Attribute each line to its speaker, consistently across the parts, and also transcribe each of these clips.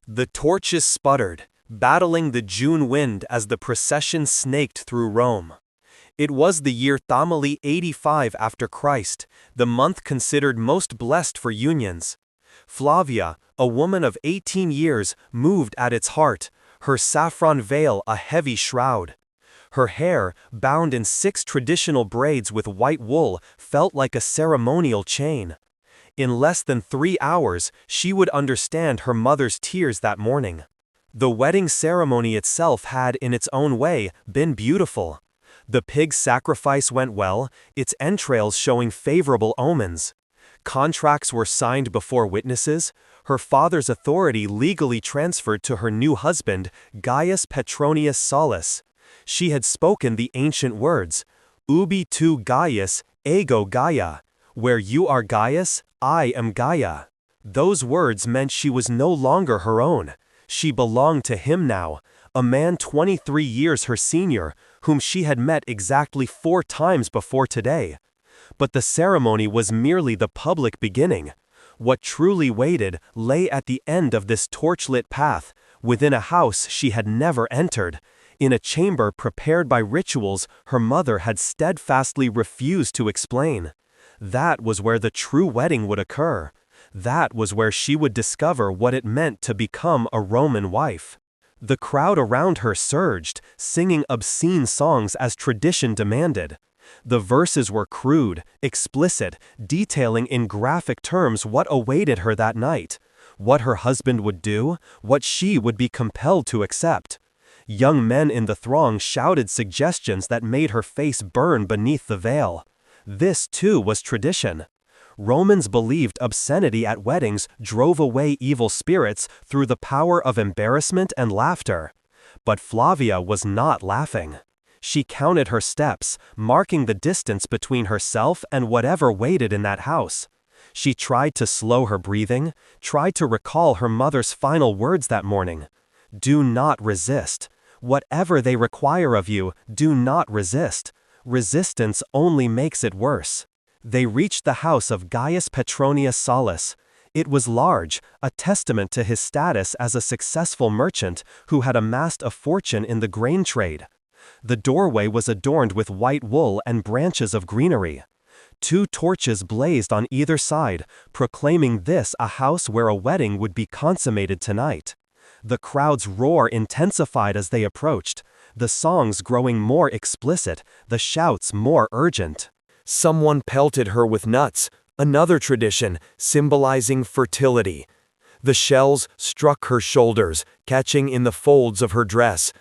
Speaker 1: The torches sputtered, battling the June wind as the procession snaked through Rome. It was the year Thamali 85 after Christ, the month considered most blessed for unions. Flavia, a woman of 18 years, moved at its heart, her saffron veil a heavy shroud. Her hair, bound in 6 traditional braids with white wool, felt like a ceremonial chain. In less than 3 hours, she would understand her mother's tears that morning. The wedding ceremony itself had, in its own way, been beautiful. The pig's sacrifice went well, its entrails showing favorable omens. Contracts were signed before witnesses, her father's authority legally transferred to her new husband, Gaius Petronius Sallus. She had spoken the ancient words, Ubi tu Gaius, ego Gaia. Where you are Gaius, I am Gaia. Those words meant she was no longer her own. She belonged to him now, a man 23 years her senior, whom she had met exactly 4 times before today. But the ceremony was merely the public beginning. What truly waited lay at the end of this torchlit path, within a house she had never entered, in a chamber prepared by rituals her mother had steadfastly refused to explain. That was where the true wedding would occur. That was where she would discover what it meant to become a Roman wife. The crowd around her surged, singing obscene songs as tradition demanded. The verses were crude, explicit, detailing in graphic terms what awaited her that night, what her husband would do, what she would be compelled to accept. Young men in the throng shouted suggestions that made her face burn beneath the veil. This, too, was tradition. Romans believed obscenity at weddings drove away evil spirits through the power of embarrassment and laughter. But Flavia was not laughing. She counted her steps, marking the distance between herself and whatever waited in that house. She tried to slow her breathing, tried to recall her mother's final words that morning. Do not resist. Whatever they require of you, do not resist. Resistance only makes it worse. They reached the house of Gaius Petronius Sallus. It was large, a testament to his status as a successful merchant who had amassed a fortune in the grain trade. The doorway was adorned with white wool and branches of greenery. 2 torches blazed on either side, proclaiming this a house where a wedding would be consummated tonight. The crowd's roar intensified as they approached, the songs growing more explicit, the shouts more urgent. Someone pelted her with nuts, another tradition symbolizing fertility. The shells struck her shoulders, catching in the folds of her dress.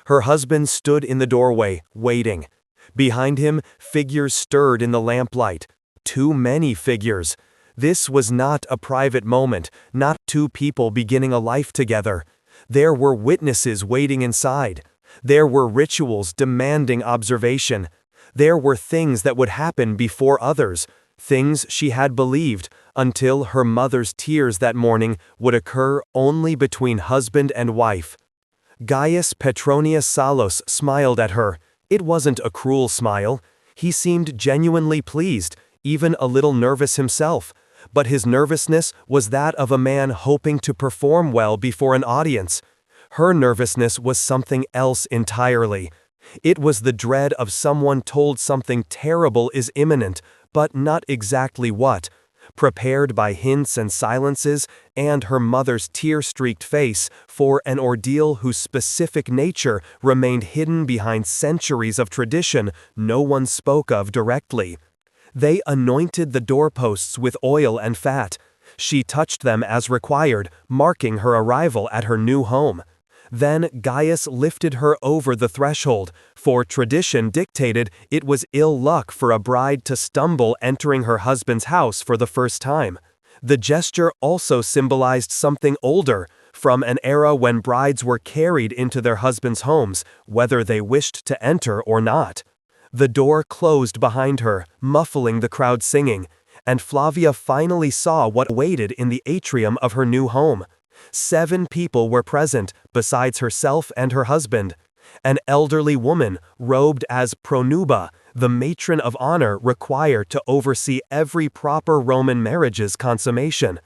Speaker 1: Her husband stood in the doorway, waiting. Behind him, figures stirred in the lamplight. Too many figures. This was not a private moment, not 2 people beginning a life together. There were witnesses waiting inside. There were rituals demanding observation. There were things that would happen before others, things she had believed, until her mother's tears that morning would occur only between husband and wife. Gaius Petronius Sallus smiled at her. It wasn't a cruel smile. He seemed genuinely pleased, even a little nervous himself. But his nervousness was that of a man hoping to perform well before an audience. Her nervousness was something else entirely. It was the dread of someone told something terrible is imminent, but not exactly what. Prepared by hints and silences, and her mother's tear-streaked face, for an ordeal whose specific nature remained hidden behind centuries of tradition no one spoke of directly. They anointed the doorposts with oil and fat. She touched them as required, marking her arrival at her new home. Then Gaius lifted her over the threshold, for tradition dictated it was ill luck for a bride to stumble entering her husband's house for the first time. The gesture also symbolized something older, from an era when brides were carried into their husbands' homes, whether they wished to enter or not. The door closed behind her, muffling the crowd singing, and Flavia finally saw what waited in the atrium of her new home. 7 people were present, besides herself and her husband. An elderly woman, robed as pronuba, the matron of honor required to oversee every proper Roman marriage's consummation.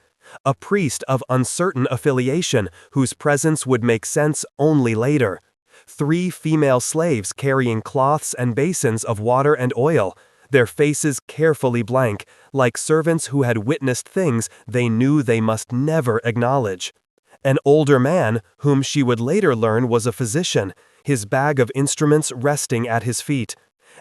Speaker 1: a priest of uncertain affiliation whose presence would make sense only later. 3 female slaves carrying cloths and basins of water and oil, their faces carefully blank, like servants who had witnessed things they knew they must never acknowledge. An older man, whom she would later learn was a physician, his bag of instruments resting at his feet.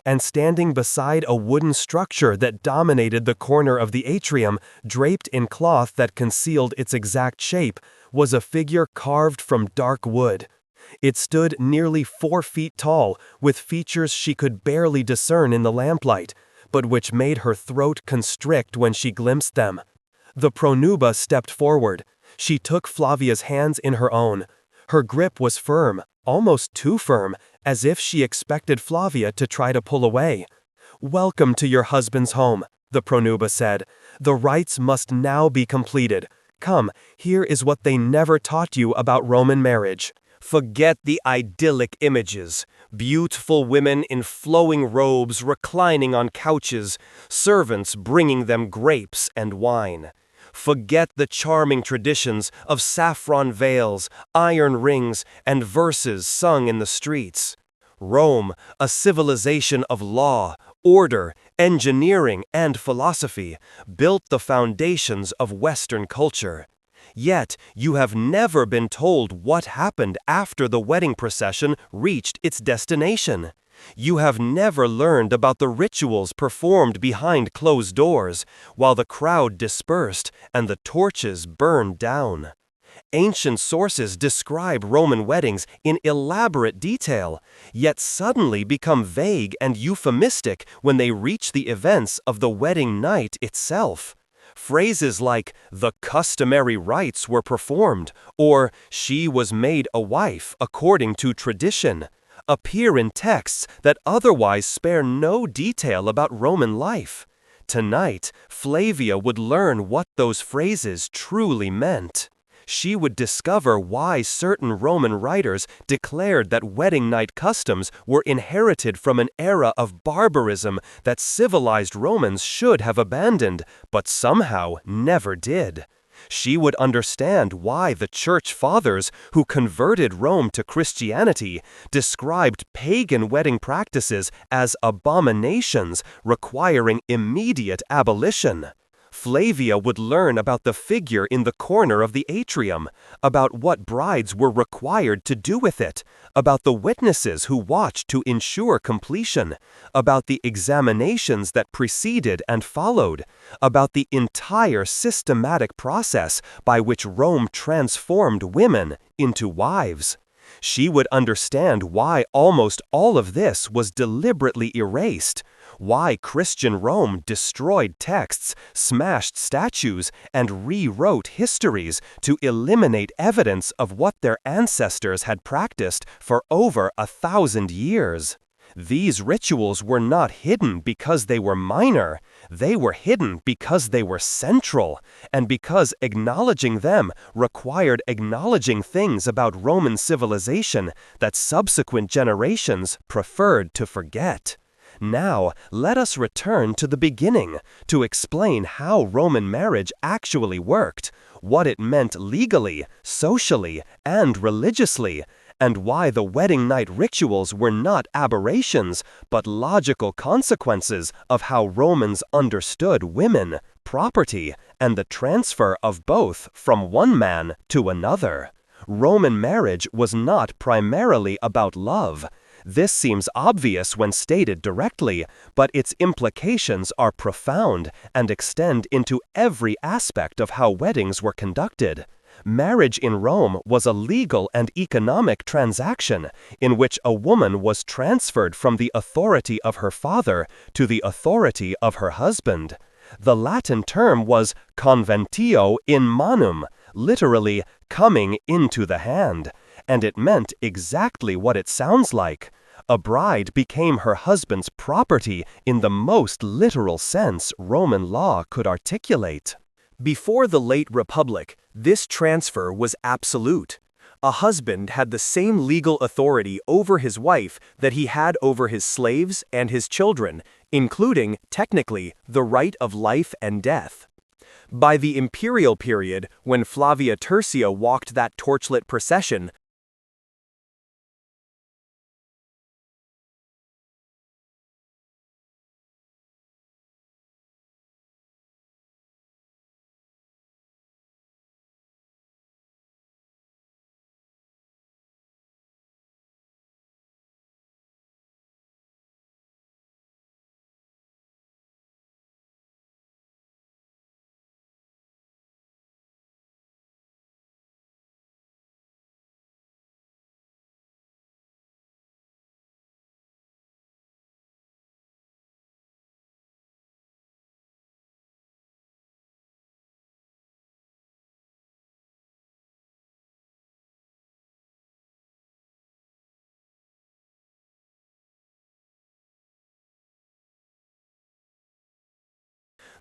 Speaker 1: And standing beside a wooden structure that dominated the corner of the atrium, draped in cloth that concealed its exact shape, was a figure carved from dark wood. It stood nearly 4 feet tall, with features she could barely discern in the lamplight, but which made her throat constrict when she glimpsed them. The pronuba stepped forward. She took Flavia's hands in her own. Her grip was firm, almost too firm, as if she expected Flavia to try to pull away. "Welcome to your husband's home," the pronuba said. "The rites must now be completed. Come, here is what they never taught you about Roman marriage."
Speaker 2: Forget the idyllic images. Beautiful women in flowing robes reclining on couches, servants bringing them grapes and wine. Forget the charming traditions of saffron veils, iron rings, and verses sung in the streets. Rome, a civilization of law, order, engineering, and philosophy, built the foundations of Western culture. Yet, you have never been told what happened after the wedding procession reached its destination. You have never learned about the rituals performed behind closed doors, while the crowd dispersed and the torches burned down. Ancient sources describe Roman weddings in elaborate detail, yet suddenly become vague and euphemistic when they reach the events of the wedding night itself. Phrases like, "the customary rites were performed," or "she was made a wife according to tradition," appear in texts that otherwise spare no detail about Roman life. Tonight, Flavia would learn what those phrases truly meant. She would discover why certain Roman writers declared that wedding night customs were inherited from an era of barbarism that civilized Romans should have abandoned, but somehow never did. She would understand why the Church Fathers, who converted Rome to Christianity, described pagan wedding practices as abominations requiring immediate abolition. Flavia would learn about the figure in the corner of the atrium, about what brides were required to do with it, about the witnesses who watched to ensure completion, about the examinations that preceded and followed, about the entire systematic process by which Rome transformed women into wives. She would understand why almost all of this was deliberately erased, why Christian Rome destroyed texts, smashed statues, and rewrote histories to eliminate evidence of what their ancestors had practiced for over 1,000 years. These rituals were not hidden because they were minor, they were hidden because they were central, and because acknowledging them required acknowledging things about Roman civilization that subsequent generations preferred to forget. Now, let us return to the beginning to explain how Roman marriage actually worked, what it meant legally, socially, and religiously, and why the wedding night rituals were not aberrations, but logical consequences of how Romans understood women, property, and the transfer of both from one man to another. Roman marriage was not primarily about love. This seems obvious when stated directly, but its implications are profound and extend into every aspect of how weddings were conducted. Marriage in Rome was a legal and economic transaction in which a woman was transferred from the authority of her father to the authority of her husband. The Latin term was conventio in manum, literally coming into the hand, and it meant exactly what it sounds like. A bride became her husband's property in the most literal sense Roman law could articulate. Before the late Republic, this transfer was absolute. A husband had the same legal authority over his wife that he had over his slaves and his children, including, technically, the right of life and death. By the imperial period, when Flavia Tertia walked that torchlit procession,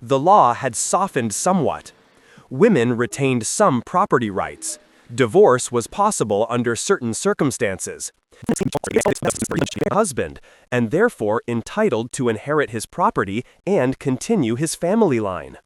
Speaker 2: the law had softened somewhat. Women retained some property rights. Divorce was possible under certain circumstances. Husband, and therefore entitled to inherit his property and continue his family line.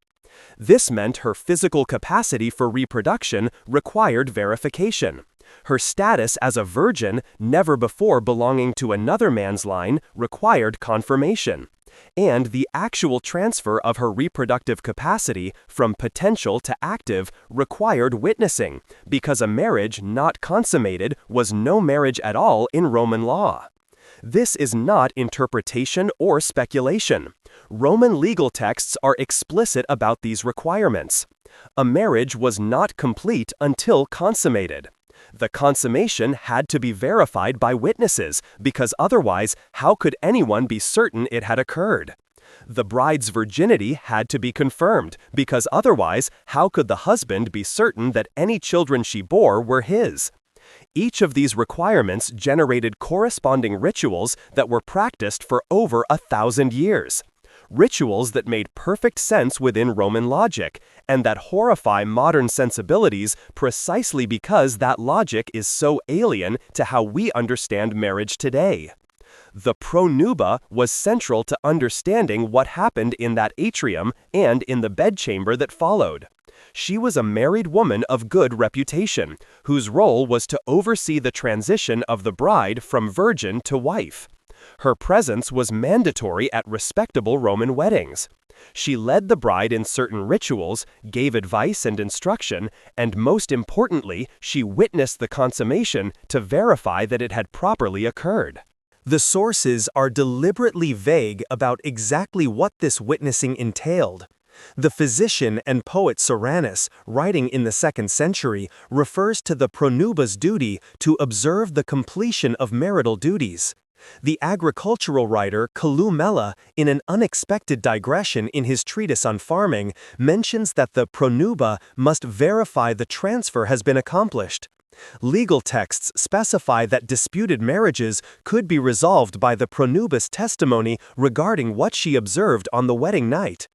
Speaker 2: This meant her physical capacity for reproduction required verification. Her status as a virgin, never before belonging to another man's line, required confirmation. And the actual transfer of her reproductive capacity from potential to active required witnessing, because a marriage not consummated was no marriage at all in Roman law. This is not interpretation or speculation. Roman legal texts are explicit about these requirements. A marriage was not complete until consummated. The consummation had to be verified by witnesses, because otherwise, how could anyone be certain it had occurred? The bride's virginity had to be confirmed, because otherwise, how could the husband be certain that any children she bore were his? Each of these requirements generated corresponding rituals that were practiced for over 1,000 years. Rituals that made perfect sense within Roman logic, and that horrify modern sensibilities precisely because that logic is so alien to how we understand marriage today. The pronuba was central to understanding what happened in that atrium and in the bedchamber that followed. She was a married woman of good reputation, whose role was to oversee the transition of the bride from virgin to wife. Her presence was mandatory at respectable Roman weddings. She led the bride in certain rituals, gave advice and instruction, and most importantly, she witnessed the consummation to verify that it had properly occurred.
Speaker 1: The sources are deliberately vague about exactly what this witnessing entailed. The physician and poet Soranus, writing in the 2nd century, refers to the pronuba's duty to observe the completion of marital duties. The agricultural writer Columella, in an unexpected digression in his treatise on farming, mentions that the pronuba must verify the transfer has been accomplished. Legal texts specify that disputed marriages could be resolved by the pronuba's testimony regarding what she observed on the wedding night.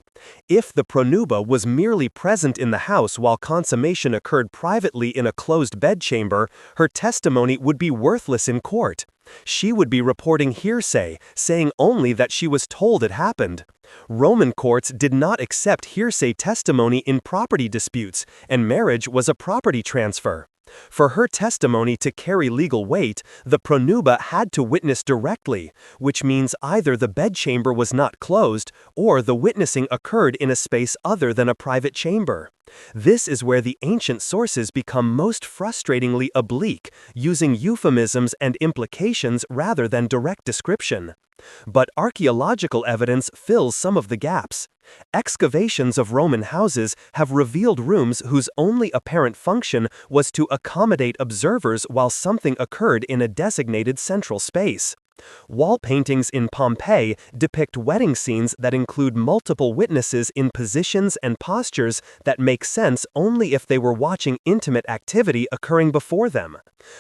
Speaker 1: If the pronuba was merely present in the house while consummation occurred privately in a closed bedchamber, her testimony would be worthless in court. She would be reporting hearsay, saying only that she was told it happened. Roman courts did not accept hearsay testimony in property disputes, and marriage was a property transfer. For her testimony to carry legal weight, the pronuba had to witness directly, which means either the bedchamber was not closed or the witnessing occurred in a space other than a private chamber. This is where the ancient sources become most frustratingly oblique, using euphemisms and implications rather than direct description. But archaeological evidence fills some of the gaps. Excavations of Roman houses have revealed rooms whose only apparent function was to accommodate observers while something occurred in a designated central space. Wall paintings in Pompeii depict wedding scenes that include multiple witnesses in positions and postures that make sense only if they were watching intimate activity occurring before them.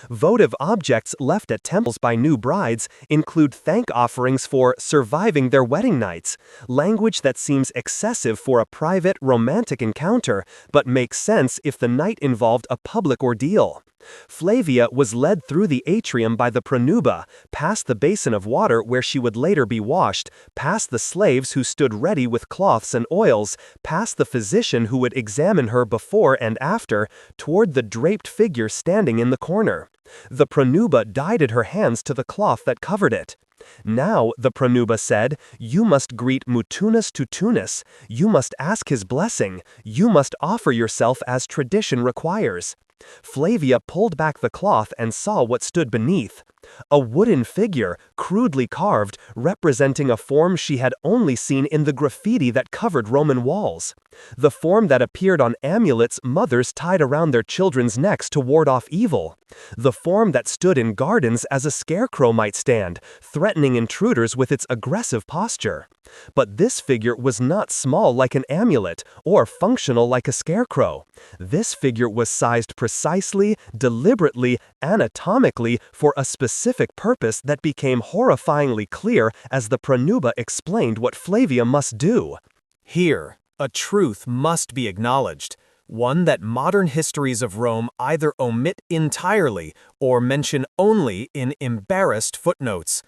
Speaker 1: Votive objects left at temples by new brides include thank offerings for surviving their wedding nights, language that seems excessive for a private, romantic encounter, but makes sense if the night involved a public ordeal.
Speaker 2: Flavia was led through the atrium by the pronuba, past the basin of water where she would later be washed, past the slaves who stood ready with cloths and oils, past the physician who would examine her before and after, toward the draped figure standing in the corner. The pronuba guided her hands to the cloth that covered it. Now, the pronuba said, you must greet mutunus tutunus, you must ask his blessing, you must offer yourself as tradition requires. Flavia pulled back the cloth and saw what stood beneath. A wooden figure, crudely carved, representing a form she had only seen in the graffiti that covered Roman walls. The form that appeared on amulets mothers tied around their children's necks to ward off evil. The form that stood in gardens as a scarecrow might stand, threatening intruders with its aggressive posture. But this figure was not small like an amulet, or functional like a scarecrow. This figure was sized precisely, deliberately, anatomically for a specific purpose that became horrifyingly clear as the pronuba explained what Flavia must do.
Speaker 1: Here, a truth must be acknowledged, one that modern histories of Rome either omit entirely or mention only in embarrassed footnotes.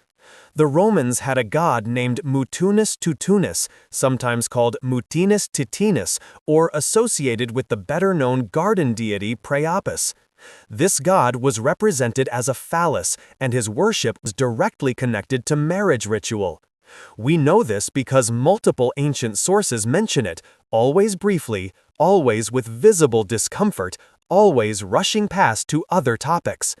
Speaker 1: The Romans had a god named Mutunus Tutunus, sometimes called Mutinus Titinus, or associated with the better-known garden deity Priapus. This god was represented as a phallus, and his worship was directly connected to marriage ritual. We know this because multiple ancient sources mention it, always briefly, always with visible discomfort, always rushing past to other topics.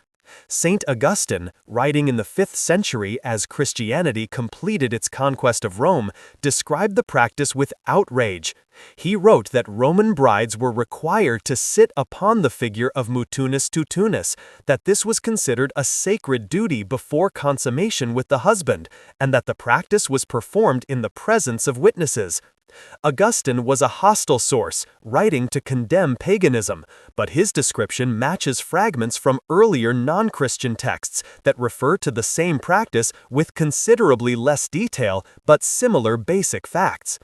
Speaker 1: Saint Augustine, writing in the 5th century as Christianity completed its conquest of Rome, described the practice with outrage. He wrote that Roman brides were required to sit upon the figure of Mutunus Tutunus, that this was considered a sacred duty before consummation with the husband, and that the practice was performed in the presence of witnesses. Augustine was a hostile source, writing to condemn paganism, but his description matches fragments from earlier non-Christian texts that refer to the same practice with considerably less detail but similar basic facts.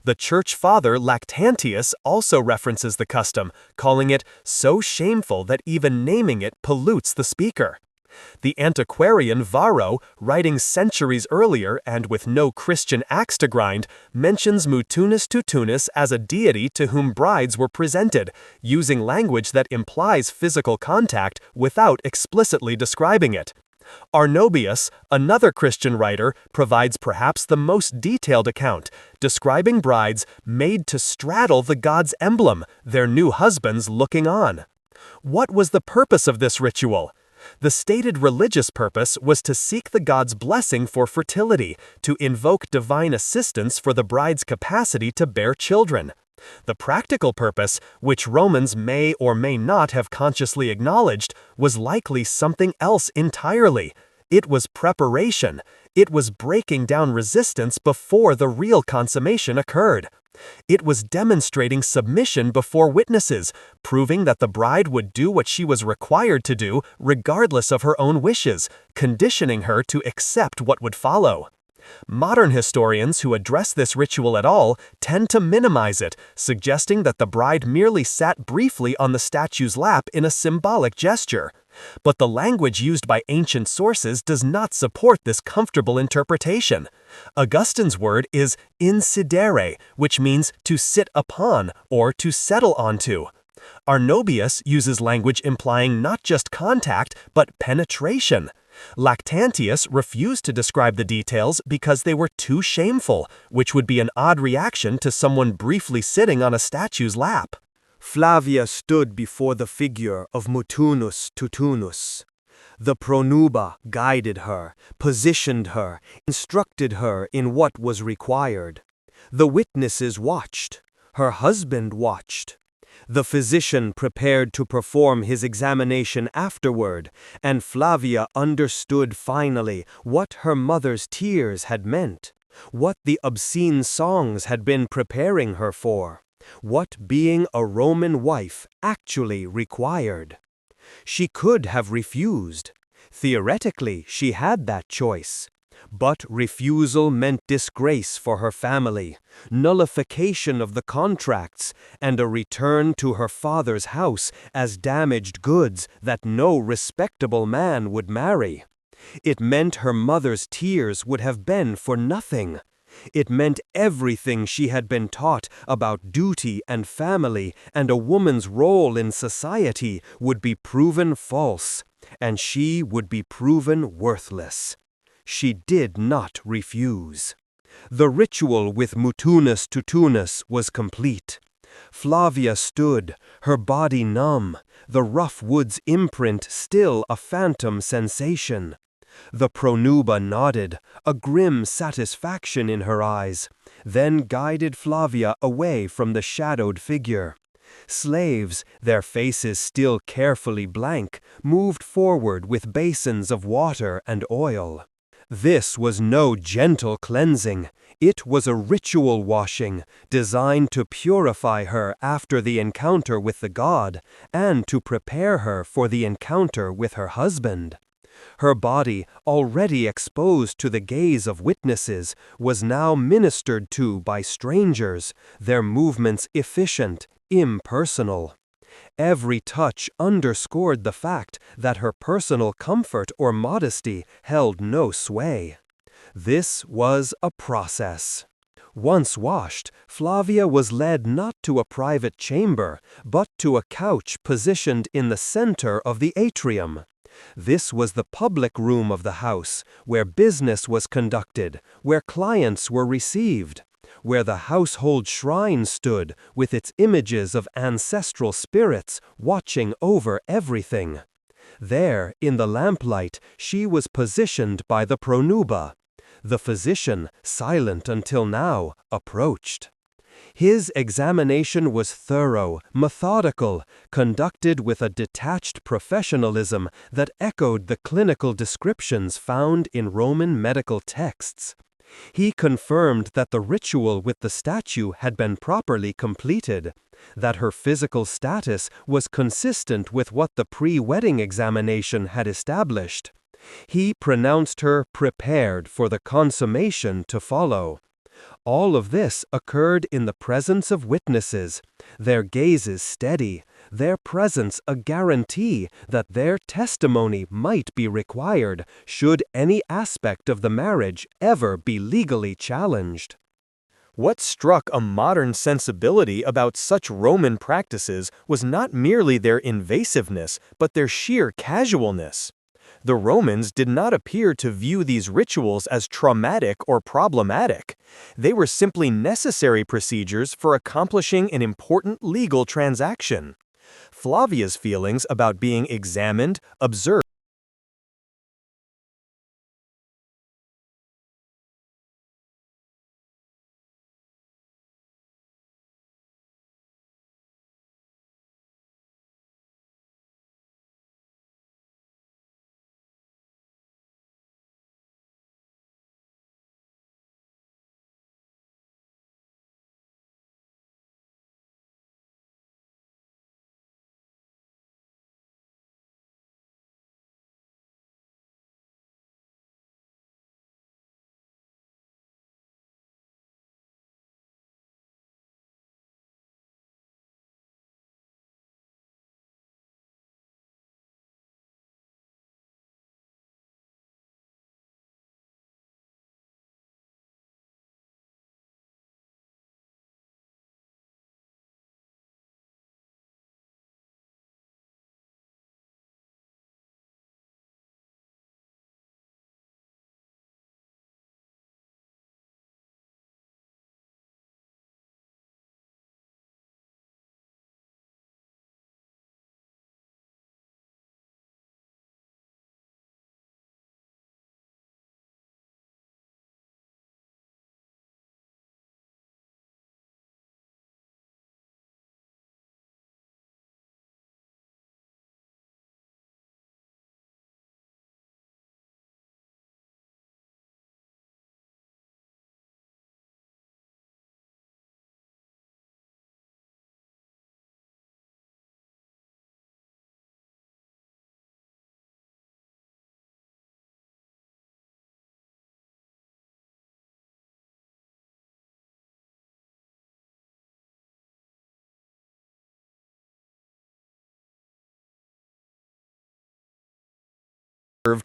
Speaker 1: The church father Lactantius also references the custom, calling it so shameful that even naming it pollutes the speaker. The antiquarian Varro, writing centuries earlier and with no Christian axe to grind, mentions Mutunus Tutunus as a deity to whom brides were presented, using language that implies physical contact without explicitly describing it. Arnobius, another Christian writer, provides perhaps the most detailed account, describing brides made to straddle the god's emblem, their new husbands looking on. What was the purpose of this ritual? The stated religious purpose was to seek the god's blessing for fertility, to invoke divine assistance for the bride's capacity to bear children. The practical purpose, which Romans may or may not have consciously acknowledged, was likely something else entirely. It was preparation. It was breaking down resistance before the real consummation occurred. It was demonstrating submission before witnesses, proving that the bride would do what she was required to do regardless of her own wishes, conditioning her to accept what would follow. Modern historians who address this ritual at all tend to minimize it, suggesting that the bride merely sat briefly on the statue's lap in a symbolic gesture. But the language used by ancient sources does not support this comfortable interpretation. Augustine's word is insidere, which means to sit upon or to settle onto. Arnobius uses language implying not just contact, but penetration. Lactantius refused to describe the details because they were too shameful, which would be an odd reaction to someone briefly sitting on a statue's lap. Flavia stood before the figure of Mutunus Tutunus. The pronuba guided her, positioned her, instructed her in what was required. The witnesses watched. Her husband watched. The physician prepared to perform his examination afterward, and Flavia understood finally what her mother's tears had meant, what the obscene songs had been preparing her for, what being a Roman wife actually required. She could have refused. Theoretically, she had that choice.
Speaker 2: But refusal meant disgrace for her family, nullification of the contracts, and a return to her father's house as damaged goods that no respectable man would marry. It meant her mother's tears would have been for nothing. It meant everything she had been taught about duty and family and a woman's role in society would be proven false, and she would be proven worthless. She did not refuse. The ritual with mutunus tutunus was complete. Flavia stood, her body numb, the rough wood's imprint still a phantom sensation. The pronuba nodded, a grim satisfaction in her eyes, then guided Flavia away from the shadowed figure. Slaves, their faces still carefully blank, moved forward with basins of water and oil. This was no gentle cleansing. It was a ritual washing, designed to purify her after the encounter with the god, and to prepare her for the encounter with her husband. Her body, already exposed to the gaze of witnesses, was now ministered to by strangers, their movements efficient, impersonal. Every touch underscored the fact that her personal comfort or modesty held no sway. This was a process. Once washed, Flavia was led not to a private chamber, but to a couch positioned in the center of the atrium. This was the public room of the house, where business was conducted, where clients were received, where the household shrine stood with its images of ancestral spirits watching over everything. There, in the lamplight, she was positioned by the pronuba. The physician, silent until now, approached. His examination was thorough, methodical, conducted with a detached professionalism that echoed the clinical descriptions found in Roman medical texts. He confirmed that the ritual with the statue had been properly completed, that her physical status was consistent with what the pre-wedding examination had established. He pronounced her prepared for the consummation to follow. All of this occurred in the presence of witnesses, their gazes steady, their presence a guarantee that their testimony might be required should any aspect of the marriage ever be legally challenged.
Speaker 1: What struck a modern sensibility about such Roman practices was not merely their invasiveness, but their sheer casualness. The Romans did not appear to view these rituals as traumatic or problematic. They were simply necessary procedures for accomplishing an important legal transaction. Flavia's feelings about being examined, observed,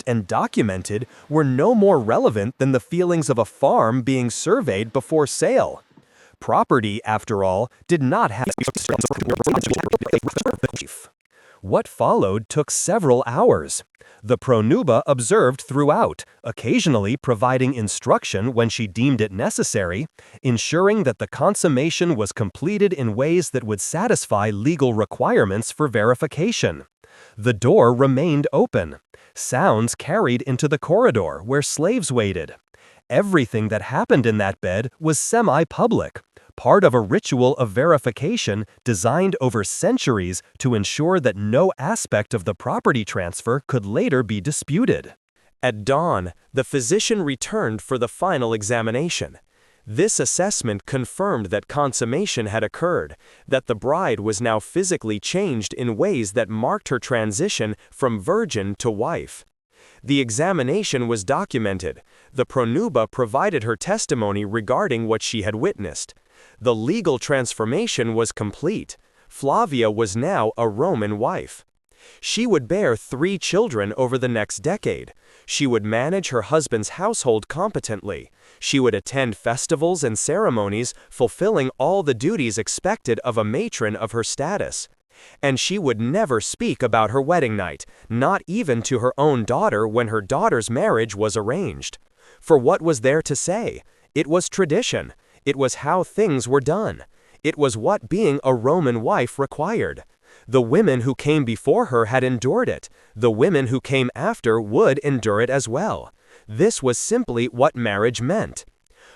Speaker 1: and documented were no more relevant than the feelings of a farm being surveyed before sale. Property, after all, did not have. What followed took several hours. The pronuba observed throughout, occasionally providing instruction when she deemed it necessary, ensuring that the consummation was completed in ways that would satisfy legal requirements for verification. The door remained open. Sounds carried into the corridor where slaves waited. Everything that happened in that bed was semi-public, part of a ritual of verification designed over centuries to ensure that no aspect of the property transfer could later be disputed. At dawn, the physician returned for the final examination. This assessment confirmed that consummation had occurred, that the bride was now physically changed in ways that marked her transition from virgin to wife. The examination was documented. The pronuba provided her testimony regarding what she had witnessed. The legal transformation was complete. Flavia was now a Roman wife. She would bear 3 children over the next decade. She would manage her husband's household competently. She would attend festivals and ceremonies, fulfilling all the duties expected of a matron of her status. And she would never speak about her wedding night, not even to her own daughter when her daughter's marriage was arranged. For what was there to say? It was tradition. It was how things were done. It was what being a Roman wife required. The women who came before her had endured it. The women who came after would endure it as well. This was simply what marriage meant.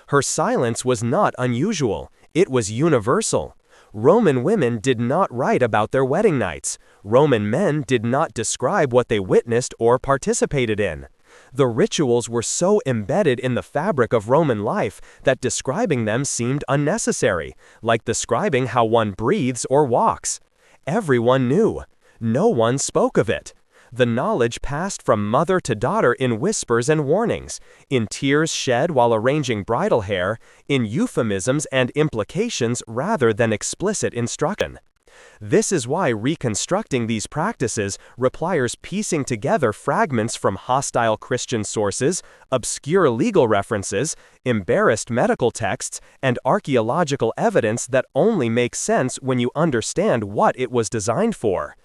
Speaker 1: Her silence was not unusual. It was universal. Roman women did not write about their wedding nights. Roman men did not describe what they witnessed or participated in. The rituals were so embedded in the fabric of Roman life that describing them seemed unnecessary, like describing how one breathes or walks. Everyone knew. No one spoke of it. The knowledge passed from mother to daughter in whispers and warnings, in tears shed while arranging bridal hair, in euphemisms and implications rather than explicit instruction. This is why reconstructing these practices requires piecing together fragments from hostile Christian sources, obscure legal references, embarrassed medical texts, and archaeological evidence that only makes sense when you understand what it was designed for.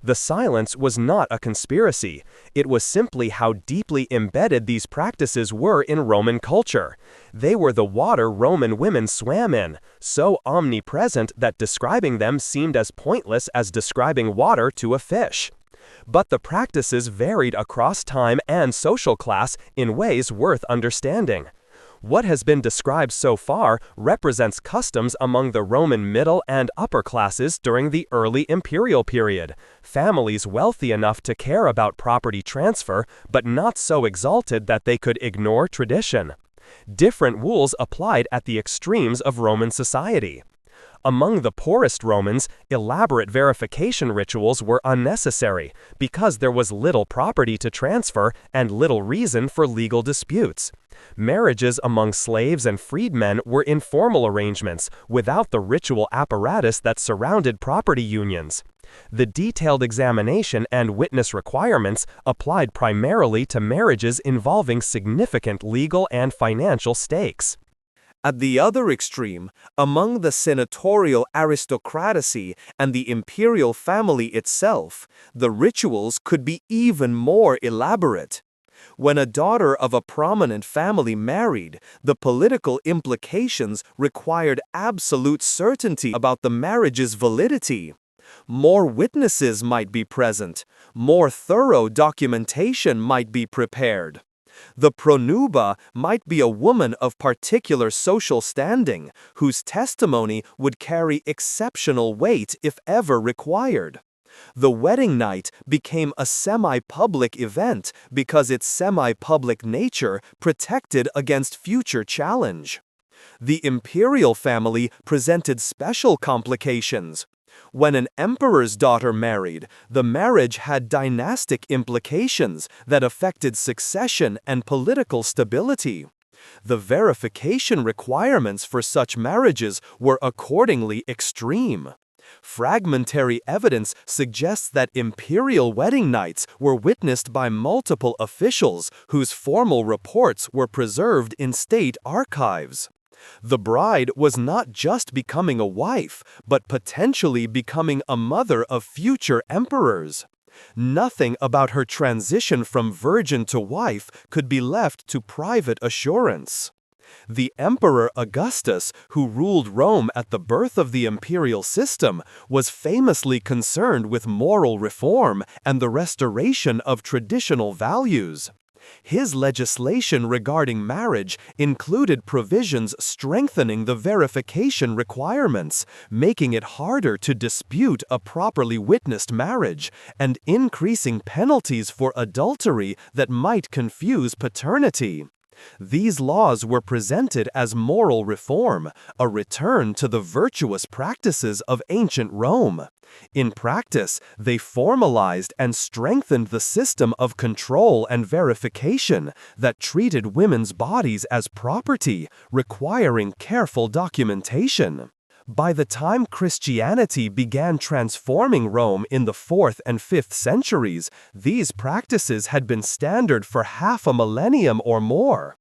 Speaker 1: The silence was not a conspiracy. It was simply how deeply embedded these practices were in Roman culture. They were the water Roman women swam in, so omnipresent that describing them seemed as pointless as describing water to a fish. But the practices varied across time and social class in ways worth understanding. What has been described so far represents customs among the Roman middle and upper classes during the early imperial period, families wealthy enough to care about property transfer, but not so exalted that they could ignore tradition. Different rules applied at the extremes of Roman society. Among the poorest Romans, elaborate verification rituals were unnecessary because there was little property to transfer and little reason for legal disputes. Marriages among slaves and freedmen were informal arrangements without the ritual apparatus that surrounded property unions. The detailed examination and witness requirements applied primarily to marriages involving significant legal and financial stakes. At the other extreme, among the senatorial aristocracy and the imperial family itself, the rituals could be even more elaborate. When a daughter of a prominent family married, the political implications required absolute certainty about the marriage's validity. More witnesses might be present, more thorough documentation might be prepared. The pronuba might be a woman of particular social standing, whose testimony would carry exceptional weight if ever required. The wedding night became a semi-public event because its semi-public nature protected against future challenge. The imperial family presented special complications. When an emperor's daughter married, the marriage had dynastic implications that affected succession and political stability. The verification requirements for such marriages were accordingly extreme. Fragmentary evidence suggests that imperial wedding nights were witnessed by multiple officials whose formal reports were preserved in state archives. The bride was not just becoming a wife, but potentially becoming a mother of future emperors. Nothing about her transition from virgin to wife could be left to private assurance. The Emperor Augustus, who ruled Rome at the birth of the imperial system, was famously concerned with moral reform and the restoration of traditional values. His legislation regarding marriage included provisions strengthening the verification requirements, making it harder to dispute a properly witnessed marriage, and increasing penalties for adultery that might confuse paternity. These laws were presented as moral reform, a return to the virtuous practices of ancient Rome. In practice, they formalized and strengthened the system of control and verification that treated women's bodies as property, requiring careful documentation. By the time Christianity began transforming Rome in the 4th and 5th centuries, these practices had been standard for half a millennium or more.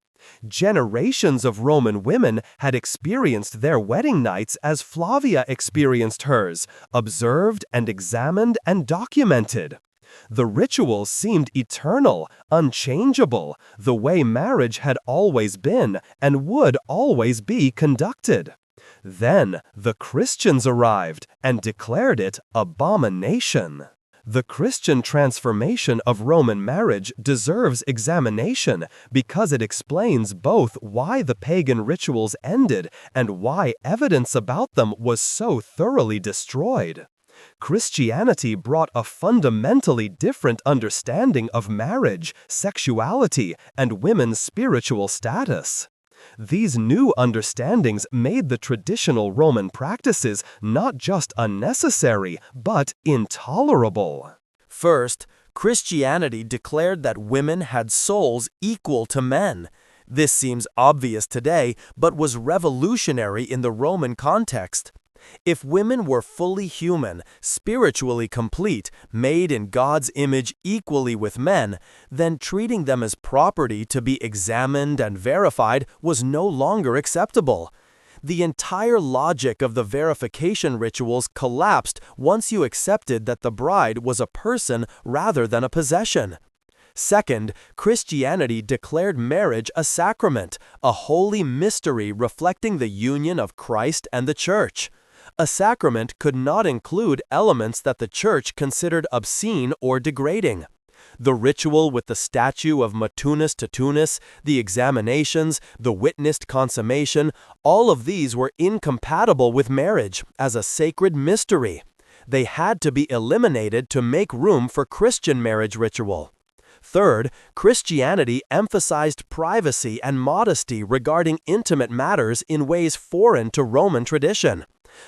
Speaker 1: Generations of Roman women had experienced their wedding nights as Flavia experienced hers, observed and examined and documented. The rituals seemed eternal, unchangeable, the way marriage had always been and would always be conducted. Then the Christians arrived and declared it abomination. The Christian transformation of Roman marriage deserves examination because it explains both why the pagan rituals ended and why evidence about them was so thoroughly destroyed. Christianity brought a fundamentally different understanding of marriage, sexuality, and women's spiritual status. These new understandings made the traditional Roman practices not just unnecessary, but intolerable.
Speaker 2: First, Christianity declared that women had souls equal to men. This seems obvious today, but was revolutionary in the Roman context. If women were fully human, spiritually complete, made in God's image equally with men, then treating them as property to be examined and verified was no longer acceptable. The entire logic of the verification rituals collapsed once you accepted that the bride was a person rather than a possession. Second, Christianity declared marriage a sacrament, a holy mystery reflecting the union of Christ and the Church. A sacrament could not include elements that the Church considered obscene or degrading. The ritual with the statue of Matunus Tutunus, the examinations, the witnessed consummation, all of these were incompatible with marriage as a sacred mystery. They had to be eliminated to make room for Christian marriage ritual. Third, Christianity emphasized privacy and modesty regarding intimate matters in ways foreign to Roman tradition.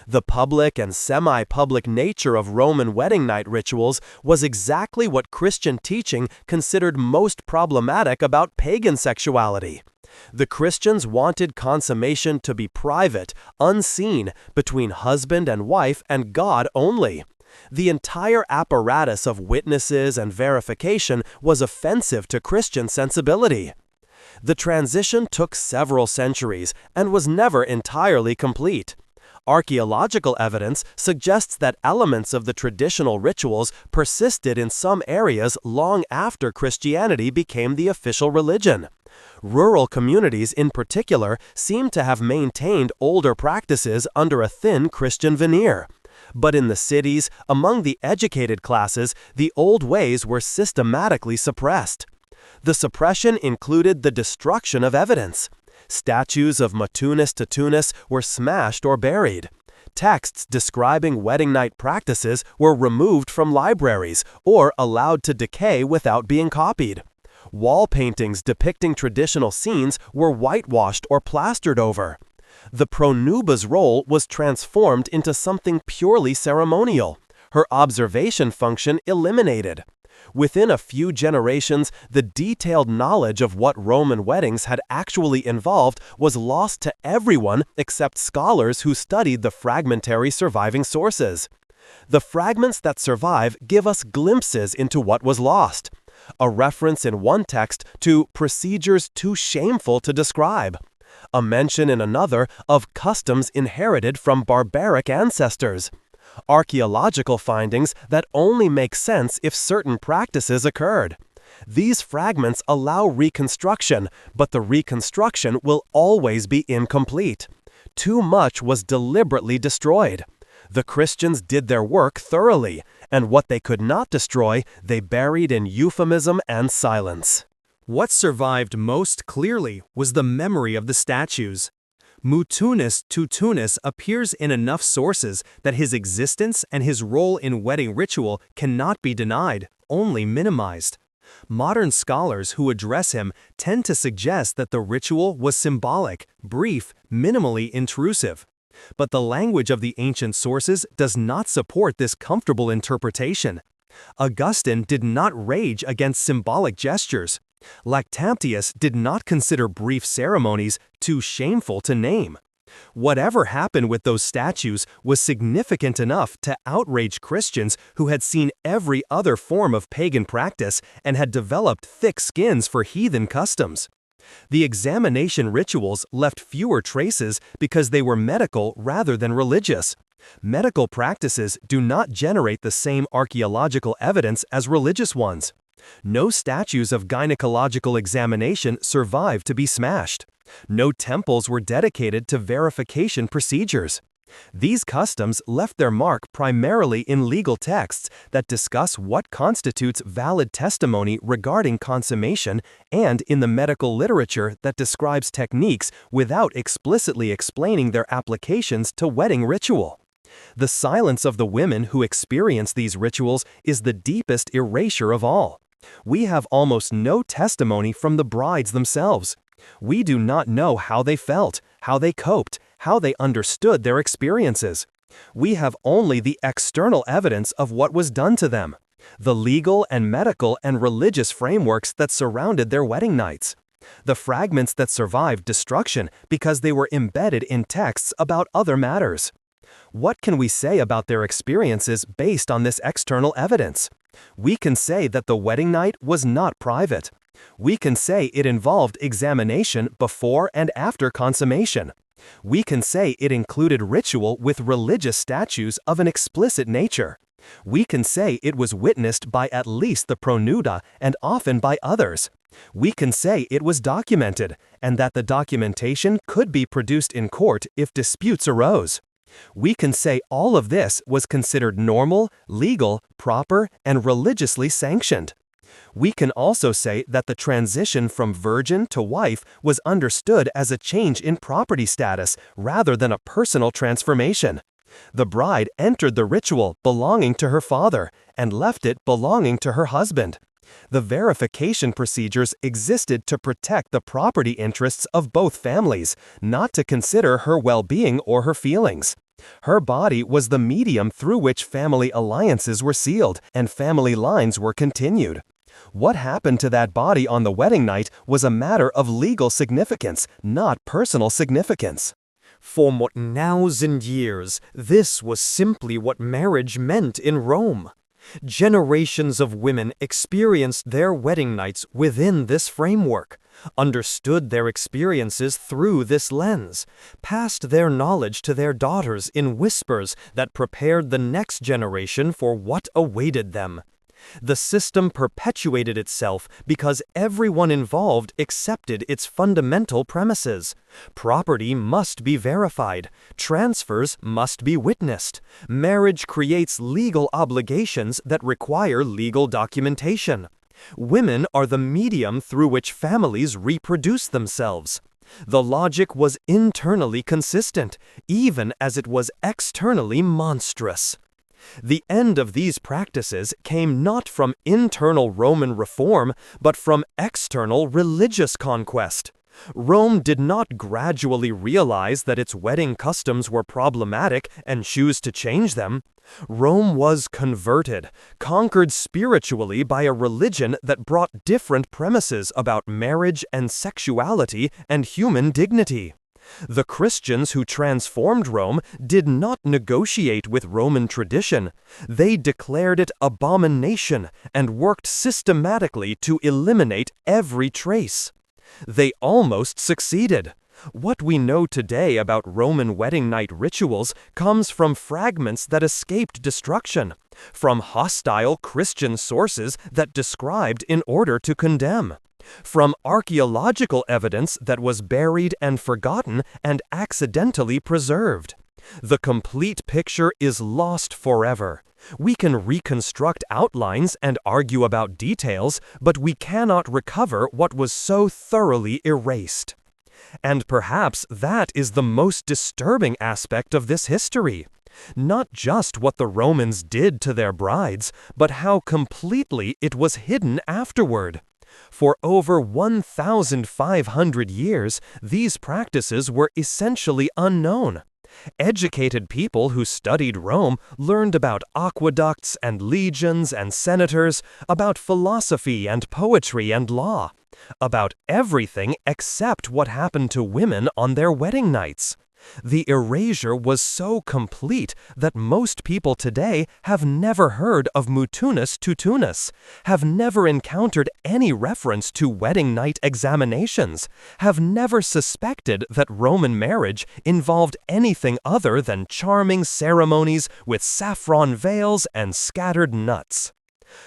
Speaker 2: The public and semi-public nature of Roman wedding night rituals was exactly what Christian teaching considered most problematic about pagan sexuality. The Christians wanted consummation to be private, unseen, between husband and wife and God only. The entire apparatus of witnesses and verification was offensive to Christian sensibility. The transition took several centuries and was never entirely complete. Archaeological evidence suggests that elements of the traditional rituals persisted in some areas long after Christianity became the official religion. Rural communities in particular seem to have maintained older practices under a thin Christian veneer. But in the cities, among the educated classes, the old ways were systematically suppressed. The suppression included the destruction of evidence. Statues of Matunus Tutunus were smashed or buried. Texts describing wedding night practices were removed from libraries or allowed to decay without being copied. Wall paintings depicting traditional scenes were whitewashed or plastered over. The pronuba's role was transformed into something purely ceremonial, her observation function eliminated. Within a few generations, the detailed knowledge of what Roman weddings had actually involved was lost to everyone except scholars who studied the fragmentary surviving sources. The fragments that survive give us glimpses into what was lost. A reference in one text to procedures too shameful to describe. A mention in another of customs inherited from barbaric ancestors. Archaeological findings that only make sense if certain practices occurred. These fragments allow reconstruction, but the reconstruction will always be incomplete. Too much was deliberately destroyed. The Christians did their work thoroughly, and what they could not destroy, they buried in euphemism and silence.
Speaker 1: What survived most clearly was the memory of the statues. Mutunus Tutunus appears in enough sources that his existence and his role in wedding ritual cannot be denied, only minimized. Modern scholars who address him tend to suggest that the ritual was symbolic, brief, minimally intrusive. But the language of the ancient sources does not support this comfortable interpretation. Augustine did not rage against symbolic gestures. Lactantius did not consider brief ceremonies too shameful to name. Whatever happened with those statues was significant enough to outrage Christians who had seen every other form of pagan practice and had developed thick skins for heathen customs. The examination rituals left fewer traces because they were medical rather than religious. Medical practices do not generate the same archaeological evidence as religious ones. No statues of gynecological examination survived to be smashed. No temples were dedicated to verification procedures. These customs left their mark primarily in legal texts that discuss what constitutes valid testimony regarding consummation and in the medical literature that describes techniques without explicitly explaining their applications to wedding ritual. The silence of the women who experience these rituals is the deepest erasure of all. We have almost no testimony from the brides themselves. We do not know how they felt, how they coped, how they understood their experiences. We have only the external evidence of what was done to them, the legal and medical and religious frameworks that surrounded their wedding nights. The fragments that survived destruction because they were embedded in texts about other matters. What can we say about their experiences based on this external evidence? We can say that the wedding night was not private. We can say it involved examination before and after consummation. We can say it included ritual with religious statues of an explicit nature. We can say it was witnessed by at least the pronuda and often by others. We can say it was documented, and that the documentation could be produced in court if disputes arose. We can say all of this was considered normal, legal, proper, and religiously sanctioned. We can also say that the transition from virgin to wife was understood as a change in property status rather than a personal transformation. The bride entered the ritual belonging to her father and left it belonging to her husband. The verification procedures existed to protect the property interests of both families, not to consider her well-being or her feelings. Her body was the medium through which family alliances were sealed and family lines were continued. What happened to that body on the wedding night was a matter of legal significance, not personal significance. For what 1,000 years, this was simply what marriage meant in Rome. Generations of women experienced their wedding nights within this framework, understood their experiences through this lens, passed their knowledge to their daughters in whispers that prepared the next generation for what awaited them. The system perpetuated itself because everyone involved accepted its fundamental premises. Property must be verified. Transfers must be witnessed. Marriage creates legal obligations that require legal documentation. Women are the medium through which families reproduce themselves. The logic was internally consistent, even as it was externally monstrous. The end of these practices came not from internal Roman reform, but from external religious conquest.
Speaker 2: Rome did not gradually realize that its wedding customs were problematic and choose to change them. Rome was converted, conquered spiritually by a religion that brought different premises about marriage and sexuality and human dignity. The Christians who transformed Rome did not negotiate with Roman tradition. They declared it abomination and worked systematically to eliminate every trace. They almost succeeded. What we know today about Roman wedding night rituals comes from fragments that escaped destruction, from hostile Christian sources that described in order to condemn, from archaeological evidence that was buried and forgotten and accidentally preserved. The complete picture is lost forever. We can reconstruct outlines and argue about details, but we cannot recover what was so thoroughly erased. And perhaps that is the most disturbing aspect of this history. Not just what the Romans did to their brides, but how completely it was hidden afterward. For over 1,500 years, these practices were essentially unknown. Educated people who studied Rome learned about aqueducts and legions and senators, about philosophy and poetry and law, about everything except what happened to women on their wedding nights. The erasure was so complete that most people today have never heard of mutunus tutunus, have never encountered any reference to wedding night examinations, have never suspected that Roman marriage involved anything other than charming ceremonies with saffron veils and scattered nuts.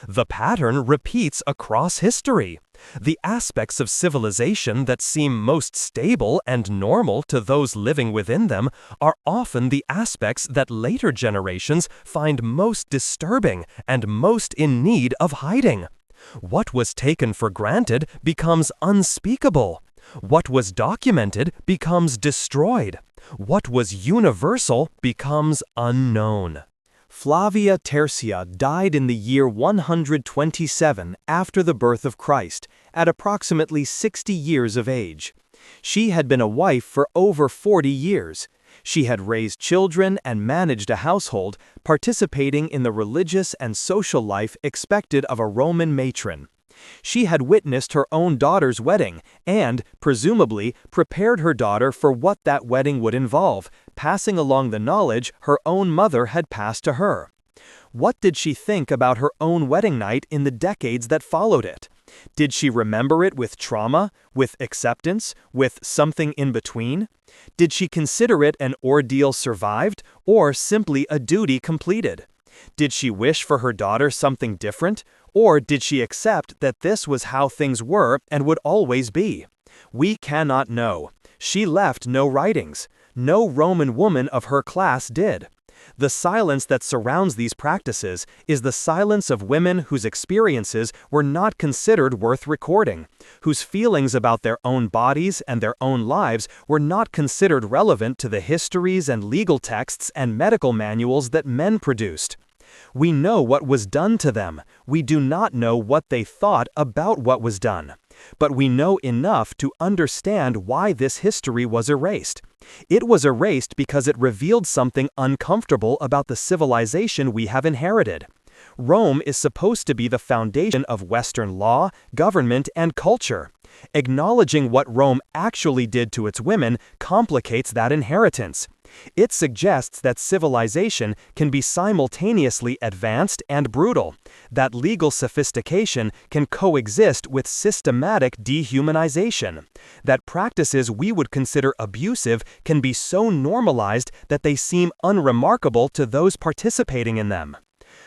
Speaker 2: The pattern repeats across history. The aspects of civilization that seem most stable and normal to those living within them are often the aspects that later generations find most disturbing and most in need of hiding. What was taken for granted becomes unspeakable. What was documented becomes destroyed. What was universal becomes unknown.
Speaker 1: Flavia Tertia died in the year 127 after the birth of Christ, at approximately 60 years of age. She had been a wife for over 40 years. She had raised children and managed a household, participating in the religious and social life expected of a Roman matron. She had witnessed her own daughter's wedding and, presumably, prepared her daughter for what that wedding would involve, passing along the knowledge her own mother had passed to her. What did she think about her own wedding night in the decades that followed it? Did she remember it with trauma, with acceptance, with something in between? Did she consider it an ordeal survived, or simply a duty completed? Did she wish for her daughter something different, or did she accept that this was how things were and would always be? We cannot know. She left no writings. No Roman woman of her class did. The silence that surrounds these practices is the silence of women whose experiences were not considered worth recording, whose feelings about their own bodies and their own lives were not considered relevant to the histories and legal texts and medical manuals that men produced. We know what was done to them. We do not know what they thought about what was done. But we know enough to understand why this history was erased. It was erased because it revealed something uncomfortable about the civilization we have inherited. Rome is supposed to be the foundation of Western law, government, and culture. Acknowledging what Rome actually did to its women complicates that inheritance. It suggests that civilization can be simultaneously advanced and brutal, that legal sophistication can coexist with systematic dehumanization, that practices we would consider abusive can be so normalized that they seem unremarkable to those participating in them.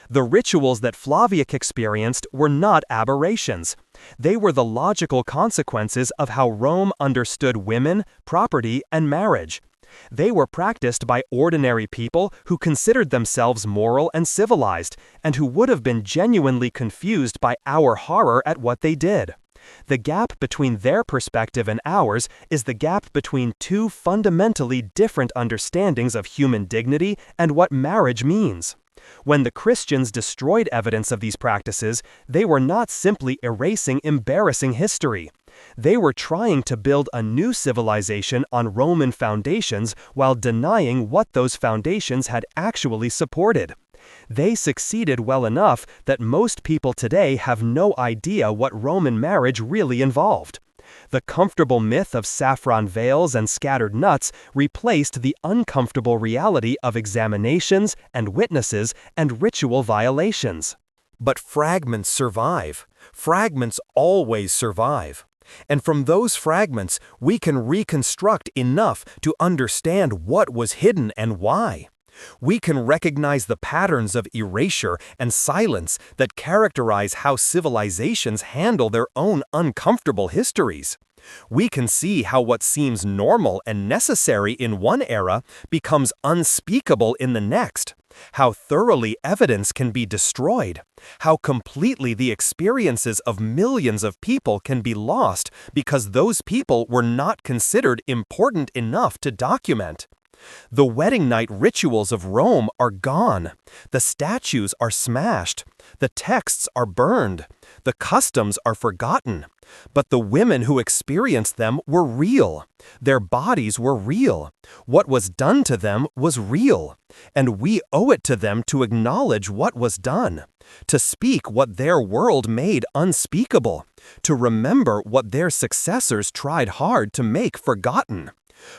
Speaker 1: The rituals that Flavia experienced were not aberrations. They were the logical consequences of how Rome understood women, property, and marriage. They were practiced by ordinary people who considered themselves moral and civilized, and who would have been genuinely confused by our horror at what they did. The gap between their perspective and ours is the gap between two fundamentally different understandings of human dignity and what marriage means. When the Christians destroyed evidence of these practices, they were not simply erasing embarrassing history.
Speaker 2: They were trying to build a new civilization on Roman foundations while denying what those foundations had actually supported. They succeeded well enough that most people today have no idea what Roman marriage really involved. The comfortable myth of saffron veils and scattered nuts replaced the uncomfortable reality of examinations and witnesses and ritual violations.
Speaker 1: But fragments survive. Fragments always survive. And from those fragments, we can reconstruct enough to understand what was hidden and why. We can recognize the patterns of erasure and silence that characterize how civilizations handle their own uncomfortable histories. We can see how what seems normal and necessary in one era becomes unspeakable in the next, how thoroughly evidence can be destroyed, how completely the experiences of millions of people can be lost because those people were not considered important enough to document. The wedding night rituals of Rome are gone. The statues are smashed. The texts are burned. The customs are forgotten. But the women who experienced them were real. Their bodies were real. What was done to them was real. And we owe it to them to acknowledge what was done, to speak what their world made unspeakable, to remember what their successors tried hard to make forgotten.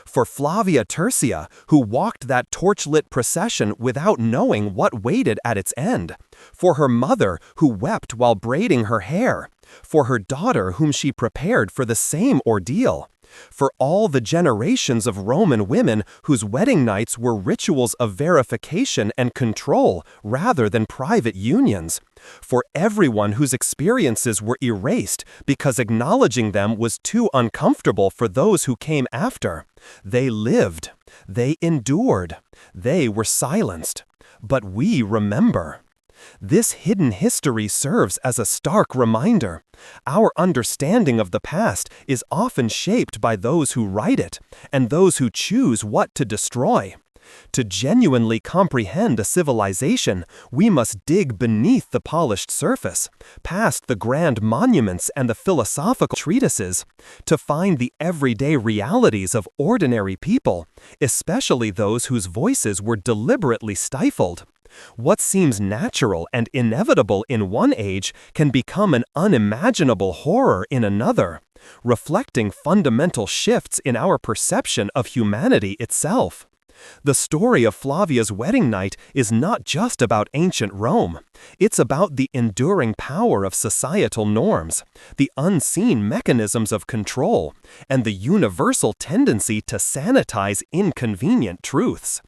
Speaker 1: For Flavia Tertia, who walked that torchlit procession without knowing what waited at its end. For her mother, who wept while braiding her hair. For her daughter, whom she prepared for the same ordeal. For all the generations of Roman women whose wedding nights were rituals of verification and control rather than private unions. For everyone whose experiences were erased because acknowledging them was too uncomfortable for those who came after. They lived. They endured. They were silenced. But we remember. This hidden history serves as a stark reminder. Our understanding of the past is often shaped by those who write it and those who choose what to destroy. To genuinely comprehend a civilization, we must dig beneath the polished surface, past the grand monuments and the philosophical treatises, to find the everyday realities of ordinary people, especially those whose voices were deliberately stifled. What seems natural and inevitable in one age can become an unimaginable horror in another, reflecting fundamental shifts in our perception of humanity itself. The story of Flavia's wedding night is not just about ancient Rome. It's about the enduring power of societal norms, the unseen mechanisms of control, and the universal tendency to sanitize inconvenient truths.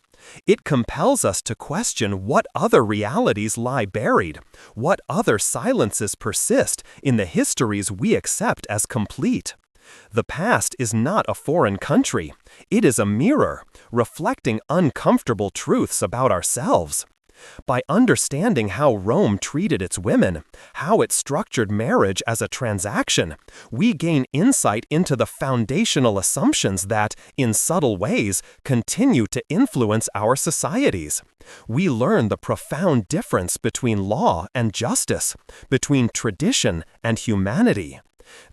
Speaker 1: It compels us to question what other realities lie buried, what other silences persist in the histories we accept as complete. The past is not a foreign country. It is a mirror, reflecting uncomfortable truths about ourselves. By understanding how Rome treated its women, how it structured marriage as a transaction, we gain insight into the foundational assumptions that, in subtle ways, continue to influence our societies. We learn the profound difference between law and justice, between tradition and humanity.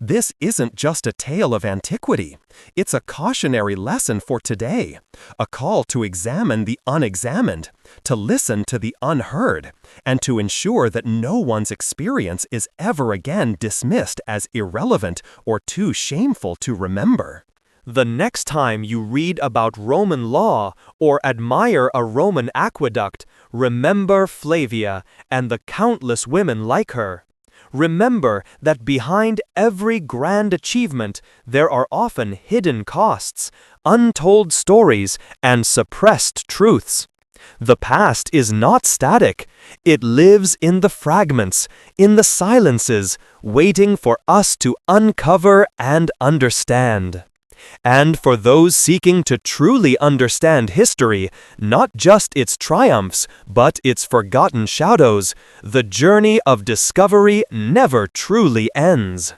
Speaker 1: This isn't just a tale of antiquity. It's a cautionary lesson for today, a call to examine the unexamined, to listen to the unheard, and to ensure that no one's experience is ever again dismissed as irrelevant or too shameful to remember.
Speaker 2: The next time you read about Roman law or admire a Roman aqueduct, remember Flavia and the countless women like her. Remember that behind every grand achievement, there are often hidden costs, untold stories, and suppressed truths. The past is not static. It lives in the fragments, in the silences, waiting for us to uncover and understand. And for those seeking to truly understand history, not just its triumphs, but its forgotten shadows, the journey of discovery never truly ends.